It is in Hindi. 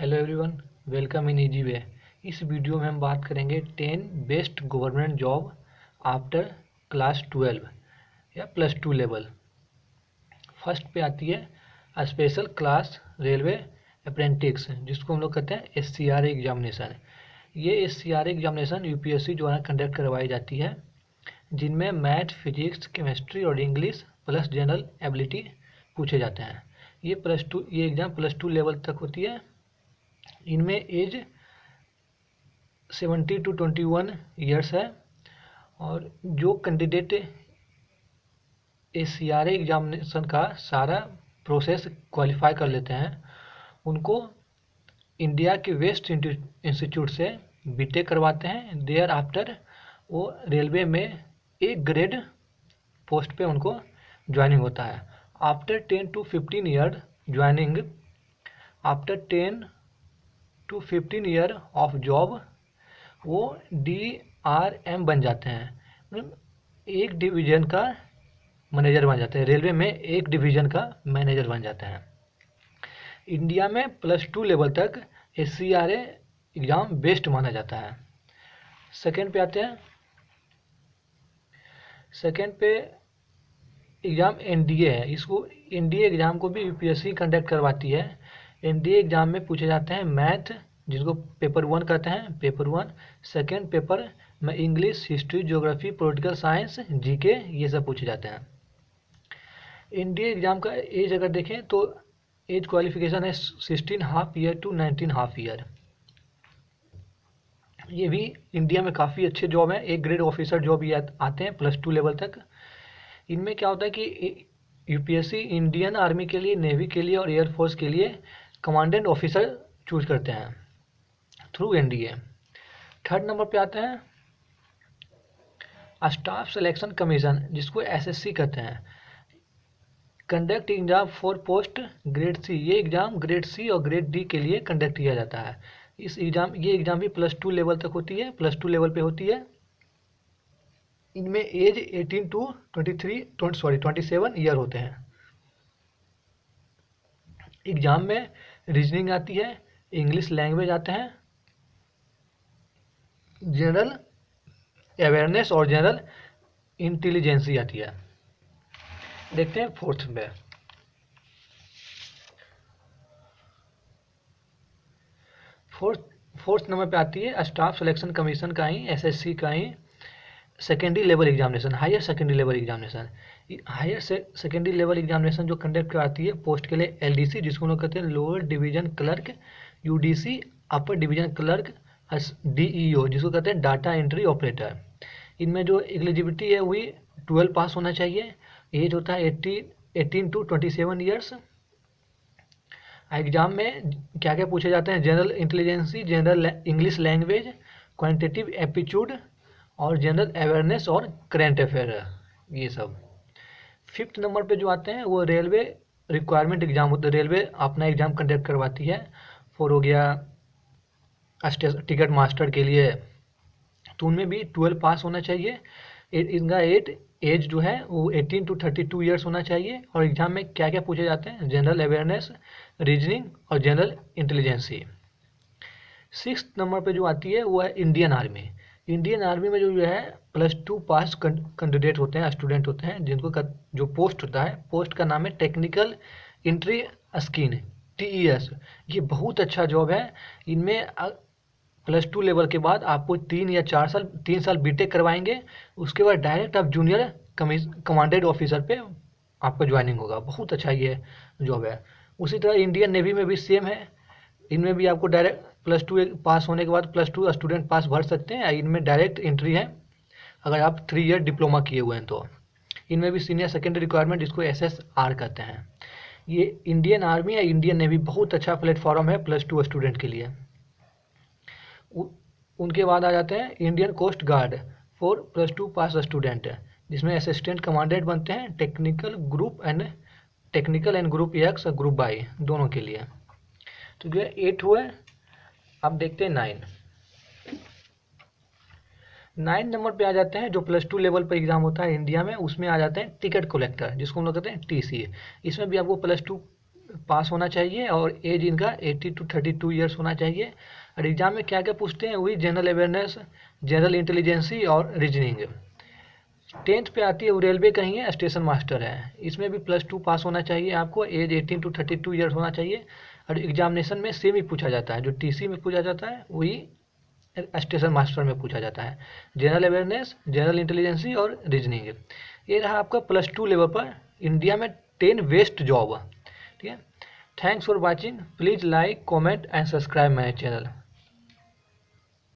Hello everyone, welcome in easy way. इस वीडियो में हम बात करेंगे 10 best government job after class 12 या +2 लेवल। फर्स्ट पे आती है स्पेशल क्लास रेलवे अप्रेंटिस, जिसको हम लोग कहते हैं SCRA एग्जामिनेशन। ये SCRA एग्जामिनेशन यूपीएससी द्वारा कंडक्ट करवाई जाती है, जिनमें मैथ, फिजिक्स, केमिस्ट्री और इंग्लिश प्लस जनरल एबिलिटी पूछे जाते हैं। ये एग्ज़ाम +2 लेवल तक होती है। इनमें एज 70 to 21 ईयर्स है, और जो कैंडिडेट SCRA एग्जामिनेशन का सारा प्रोसेस क्वालिफाई कर लेते हैं, उनको इंडिया के वेस्ट इंस्टीट्यूट से बीटेक करवाते हैं। देयर आफ्टर वो रेलवे में एक ग्रेड पोस्ट पे उनको ज्वाइनिंग होता है। After 10 to 15 year joining, after 10 to 15 year of job, वो DRM बन जाते हैं। मतलब एक डिवीजन का मैनेजर बन जाते हैं। रेलवे में एक डिवीजन का मैनेजर बन जाते हैं। इंडिया में +2 लेवल तक SCRA एग्ज़ाम बेस्ट माना जाता है। सेकेंड पे आते हैं। सेकेंड पे एग्ज़ाम NDA है। इसको NDA एग्ज़ाम को भी यूपीएससी कंडक्ट करवाती है। NDA एग्ज़ाम में पूछे जाते हैं मैथ, जिसको पेपर 1 कहते हैं, पेपर 1। सेकेंड पेपर में English, history, geography, political science, GK, ये सब पूछे जाते हैं। NDA एग्ज़ाम का एज अगर देखें तो एज क्वालिफिकेशन है 16.5 ईयर to 19.5 ईयर। ये भी इंडिया में काफ़ी अच्छे जॉब हैं। एक ग्रेड ऑफिसर जॉब ये आते हैं +2 लेवल तक। इनमें क्या होता है कि यूपीएससी इंडियन आर्मी के लिए, नेवी के लिए और एयरफोर्स के लिए कमांडेंट ऑफिसर चूज करते हैं थ्रू NDA। थर्ड नंबर पे आते हैं स्टाफ सिलेक्शन कमीशन, जिसको SSC कहते हैं। Conduct exam for post grade C। ये एग्ज़ाम ग्रेड C और ग्रेड D के लिए कंडक्ट किया जाता है। ये एग्ज़ाम भी +2 लेवल तक होती है, +2 लेवल पे होती है। इनमें एज 18 to 27 ईयर होते हैं। एग्ज़ाम में रीजनिंग आती है, इंग्लिश लैंग्वेज आते हैं, जनरल अवेयरनेस और जनरल इंटेलिजेंसी आती है। देखते हैं फोर्थ में। फोर्थ नंबर पे आती है स्टाफ सिलेक्शन कमीशन का ही, SSC का ही secondary level examination, higher secondary level examination. Higher secondary level examination जो कंडक्ट कराती है पोस्ट के लिए LDC, जिसको लोग कहते हैं lower division clerk, UDC upper division clerk, DEO जिसको कहते हैं डाटा एंट्री ऑपरेटर। इनमें जो एलिजिबिलिटी है वही 12 पास होना चाहिए। एज होता है 18 to 27 ईयर्स। एग्जाम में क्या क्या पूछे जाते हैं? General intelligence, general English language, quantitative aptitude और जनरल अवेयरनेस और करेंट अफेयर, ये सब। फिफ्थ नंबर पे जो आते हैं वो रेलवे रिक्वायरमेंट एग्जाम होता है। रेलवे अपना एग्जाम कंडक्ट करवाती है। फॉर हो गया टिकट मास्टर के लिए, तो उनमें भी 12 पास होना चाहिए। इनका एज जो है वो 18 to 32 ईयर्स होना चाहिए। और एग्जाम में क्या क्या पूछे जाते हैं? जनरल अवेयरनेस, रीजनिंग और जनरल इंटेलिजेंसी। सिक्स नंबर पे जो आती है वो है इंडियन आर्मी। इंडियन आर्मी में जो है +2 पास कैंडिडेट होते हैं, स्टूडेंट होते हैं, जिनको जो पोस्ट होता है, पोस्ट का नाम है टेक्निकल एंट्री स्कीन, TES। ये बहुत अच्छा जॉब है। इनमें +2 लेवल के बाद आपको 3 साल बीटेक करवाएंगे। उसके बाद डायरेक्ट आप जूनियर कमांडेंट ऑफिसर पे आपका ज्वाइनिंग होगा। बहुत अच्छा ये जॉब है। उसी तरह इंडियन नेवी में भी सेम है। इनमें भी आपको डायरेक्ट +2 पास होने के बाद +2 स्टूडेंट पास भर सकते हैं। इनमें डायरेक्ट एंट्री है अगर आप 3 ईयर डिप्लोमा किए हुए हैं तो। इनमें भी सीनियर सेकेंडरी रिक्वायरमेंट, जिसको SSR कहते हैं। ये इंडियन आर्मी या इंडियन नेवी बहुत अच्छा प्लेटफॉर्म है +2 स्टूडेंट के लिए। उनके बाद आ जाते हैं Indian coast guard for +2 pass student, जिसमें असिस्टेंट कमांडेंट बनते हैं टेक्निकल एंड ग्रुप X और ग्रुप Y दोनों के लिए। तो जो है 8 हुए। अब देखते हैं 9 नंबर पे आ जाते हैं जो +2 लेवल पर एग्जाम होता है इंडिया में। उसमें आ जाते हैं टिकट कलेक्टर, जिसको हम लोग कहते हैं TC। इसमें भी आपको +2 पास होना चाहिए और एज इनका 80 to 32 ईयर्स होना चाहिए। और एग्जाम में क्या क्या पूछते हैं, वही जनरल अवेयरनेस, जनरल इंटेलिजेंसी और रीजनिंग। 10th पे आती है वो रेलवे का ही है, स्टेशन मास्टर है, इसमें भी +2 पास होना चाहिए आपको, एज 18 to 32 ईयर्स होना चाहिए। और एग्जामिनेशन में सेम ही पूछा जाता है, जो टीसी में पूछा जाता है वही स्टेशन मास्टर में पूछा जाता है, जनरल अवेयरनेस, जनरल इंटेलिजेंसी और रीजनिंग। ये रहा आपका +2 लेवल पर इंडिया में 10 बेस्ट जॉब। ठीक है, thanks for watching, please like, comment and subscribe my channel.